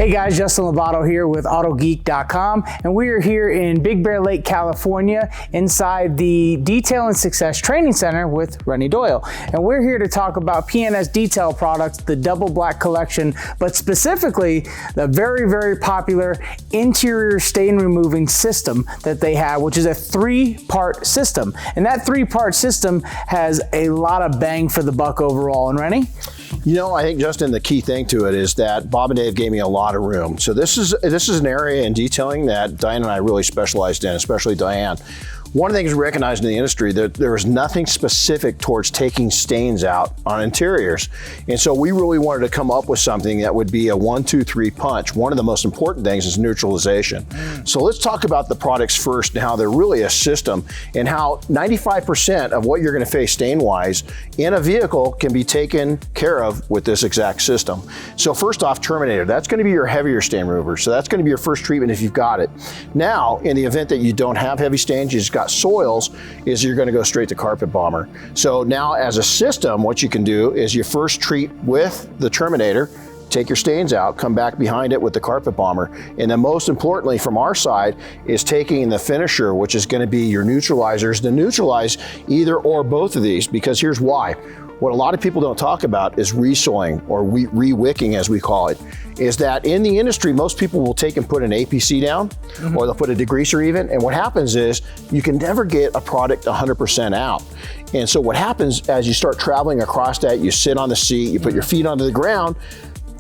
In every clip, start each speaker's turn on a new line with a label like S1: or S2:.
S1: Hey guys, Justin Lobato here with Autogeek.com, and we are here in Big Bear Lake, California, inside the Detail and Success Training Center with Rennie Doyle. And we're here to talk about PNS Detail products, the Double Black Collection, but specifically the very, very popular interior stain removing system that they have, which is a 3-part system. And that 3-part system has a lot of bang for the buck overall. And Rennie?
S2: You know, I think, Justin, the key thing to it is that Bob and Dave gave me a lot of room. So this is an area in detailing that Diane and I really specialized in, especially Diane. One of the things we recognized in the industry that there was nothing specific towards taking stains out on interiors. And so we really wanted to come up with something that would be a 1, 2, 3 punch. One of the most important things is neutralization. So let's talk about the products first and how they're really a system and how 95% of what you're going to face stain-wise in a vehicle can be taken care of with this exact system. So first off, Terminator, that's going to be your heavier stain remover. So that's going to be your first treatment if you've got it. Now, in the event that you don't have heavy stains, you just got soils, is you're going to go straight to Carpet Bomber. So now as a system, what you can do is you first treat with the Terminator, take your stains out, come back behind it with the Carpet Bomber. And then most importantly from our side is taking the finisher, which is going to be your neutralizers, to neutralize either or both of these, because here's why. What a lot of people don't talk about is resoiling, or re-wicking as we call it, is that in the industry, most people will take and put an APC down, or they'll put a degreaser even, and what happens is you can never get a product 100% out. And so what happens as you start traveling across that, you sit on the seat, you put your feet onto the ground,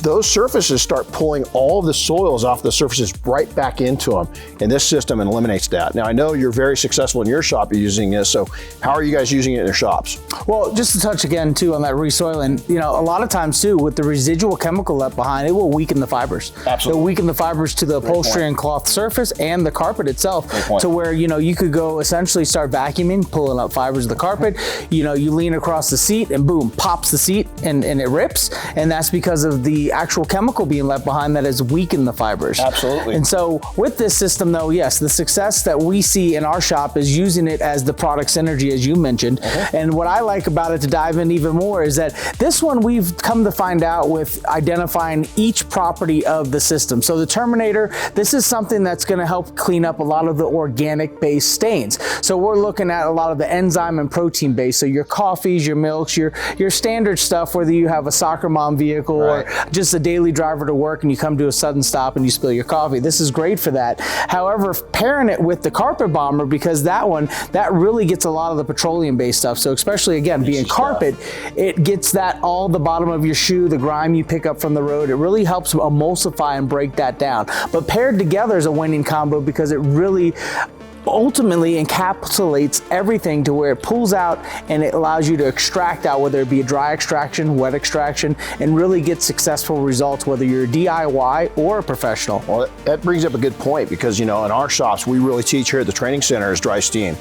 S2: those surfaces start pulling all of the soils off the surfaces right back into them. And this system eliminates that. Now, I know you're very successful in your shop using this, so how are you guys using it in your shops?
S1: Well, just to touch again too on that resoil, and you know, a lot of times too, with the residual chemical left behind, it will weaken the fibers.
S2: Absolutely.
S1: It'll weaken the fibers to the upholstery and cloth surface and the carpet itself, to where, you know, you could go essentially start vacuuming, pulling up fibers of the carpet. You know, you lean across the seat and boom, pops the seat and it rips. And that's because of the actual chemical being left behind that has weakened the fibers.
S2: Absolutely.
S1: And so with this system though, yes, the success that we see in our shop is using it as the product synergy, as you mentioned. And what I like about it, to dive in even more, is that this one we've come to find out with identifying each property of the system. So the Terminator, this is something that's going to help clean up a lot of the organic based stains. So we're looking at a lot of the enzyme and protein based. So your coffees, your milks, your standard stuff, whether you have a soccer mom vehicle or just a daily driver to work and you come to a sudden stop and you spill your coffee. This is great for that. However, pairing it with the Carpet Bomber, because that really gets a lot of the petroleum based stuff. So especially again, being carpet, it gets that all the bottom of your shoe, the grime you pick up from the road. It really helps emulsify and break that down. But paired together is a winning combo because it really ultimately encapsulates everything to where it pulls out and it allows you to extract out, whether it be a dry extraction, wet extraction, and really get successful results, whether you're a DIY or a professional.
S2: Well, that brings up a good point, because, you know, in our shops, we really teach here at the training center is dry steam.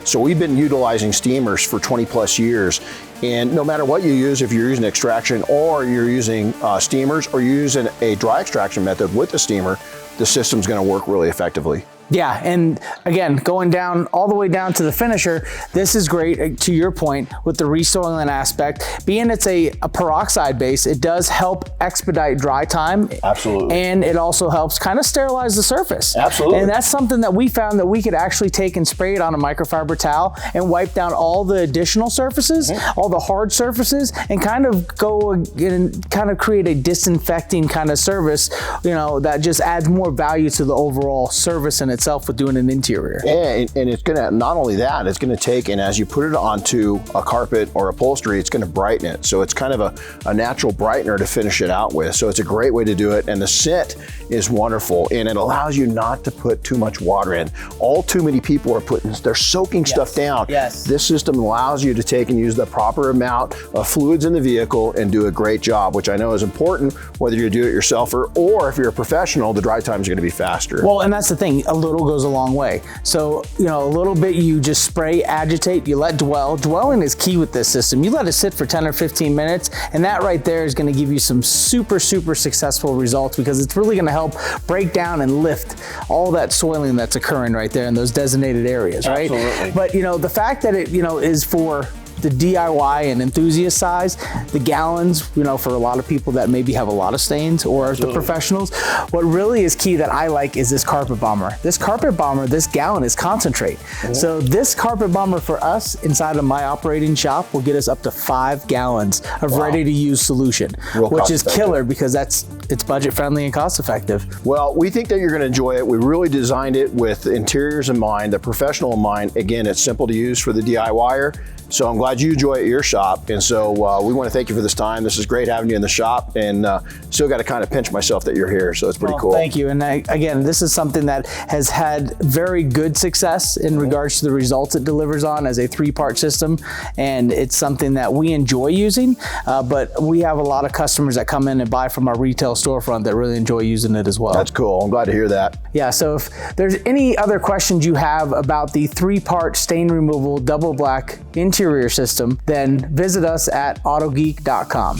S2: So we've been utilizing steamers for 20 plus years. And no matter what you use, if you're using extraction or you're using steamers or you're using a dry extraction method with the steamer, the system's going to work really effectively.
S1: Yeah, and again, going down all the way down to the finisher, this is great, to your point, with the resoiling aspect. Being it's a peroxide base, it does help expedite dry time.
S2: Absolutely. And
S1: it also helps kind of sterilize the surface.
S2: Absolutely.
S1: And that's something that we found that we could actually take and spray it on a microfiber towel and wipe down all the additional surfaces, all the hard surfaces, and kind of go and kind of create a disinfecting kind of service, you know, that just adds more value to the overall service in itself with doing an interior.
S2: And it's gonna, not only that, it's gonna take, and as you put it onto a carpet or upholstery, it's gonna brighten it. So it's kind of a natural brightener to finish it out with. So it's a great way to do it. And the scent is wonderful, and it allows you not to put too much water in. All too many people are they're soaking stuff down. This system allows you to take and use the proper amount of fluids in the vehicle and do a great job, which I know is important, whether you do it yourselfer or if you're a professional, the dry time is gonna be faster.
S1: Well, and that's the thing, a little goes a long way. So, you know, a little bit, you just spray, agitate, you let dwell. Dwelling is key with this system. You let it sit for 10 or 15 minutes, and that right there is gonna give you some super, super successful results, because it's really gonna help break down and lift all that soiling that's occurring right there in those designated areas, right?
S2: Absolutely.
S1: But, you know, the fact that it, you know, is for the DIY and enthusiast size, the gallons, you know, for a lot of people that maybe have a lot of stains, or the professionals, what really is key that I like is this carpet bomber. This carpet bomber, this gallon is concentrate. So this carpet bomber for us inside of my operating shop will get us up to 5 gallons of ready to use solution, which is killer because it's budget friendly and cost effective.
S2: Well, we think that you're going to enjoy it. We really designed it with interiors in mind, the professional in mind. Again, it's simple to use for the DIYer. So I'm glad you enjoy it at your shop. And so we want to thank you for this time. This is great having you in the shop, and still got to kind of pinch myself that you're here. So it's pretty cool.
S1: Thank you. And again, this is something that has had very good success in regards to the results it delivers on as a 3-part system. And it's something that we enjoy using, but we have a lot of customers that come in and buy from our retail storefront that really enjoy using it as well.
S2: That's cool. I'm glad to hear that.
S1: Yeah, so if there's any other questions you have about the 3-part stain removal double black interior system, then visit us at autogeek.com.